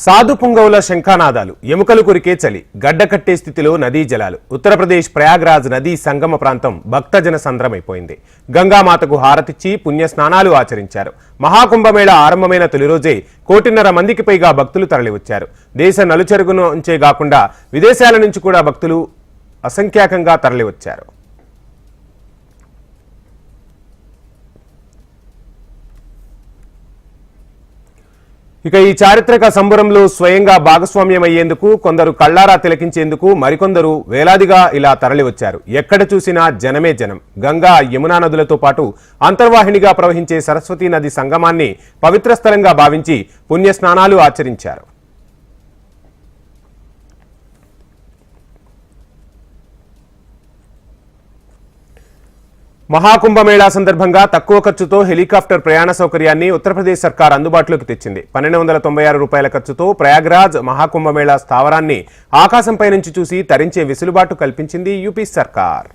సాధు పుంగవుల శంఖానాదాలు, ఎముకలు కొరికే చలి, గడ్డకట్టే స్థితిలో నదీ జలాలు. ఉత్తరప్రదేశ్ ప్రయాగ్రాజ్ నదీ సంగమ ప్రాంతం భక్తజన సంద్రమైపోయింది. గంగామాతకు హారతిచ్చి పుణ్య స్నానాలు ఆచరించారు. మహాకుంభమేళ ఆరంభమైన తొలి రోజే 1.5 కోటికి పైగా భక్తులు తరలివచ్చారు. దేశ నలుచెరుగుల నుంచే కాకుండా విదేశాల నుంచి కూడా భక్తులు అసంఖ్యాకంగా తరలివచ్చారు. ఇక ఈ చారిత్రక సంబరంలో స్వయంగా భాగస్వామ్యమయ్యేందుకు కొందరు కళ్లారా తిలకించేందుకు మరికొందరు వేలాదిగా ఇలా తరలివచ్చారు. ఎక్కడ చూసినా జనమే జనం. గంగా, యమునా నదులతో పాటు అంతర్వాహినిగా ప్రవహించే సరస్వతీ నది సంగమాన్ని పవిత్ర స్థలంగా భావించి పుణ్య స్నానాలు ఆచరించారు. మహాకుంభమేళా సందర్భంగా తక్కువ ఖర్చుతో హెలికాప్టర్ ప్రయాణ సౌకర్యాన్ని ఉత్తరప్రదేశ్ సర్కార్ అందుబాటులోకి తెచ్చింది. 1296 రూపాయల ఖర్చుతో ప్రయాగ్రాజ్ మహాకుంభమేళా స్థావరాన్ని ఆకాశంపై నుంచి చూసి తరించే వెసులుబాటు కల్పించింది యూపీ సర్కార్.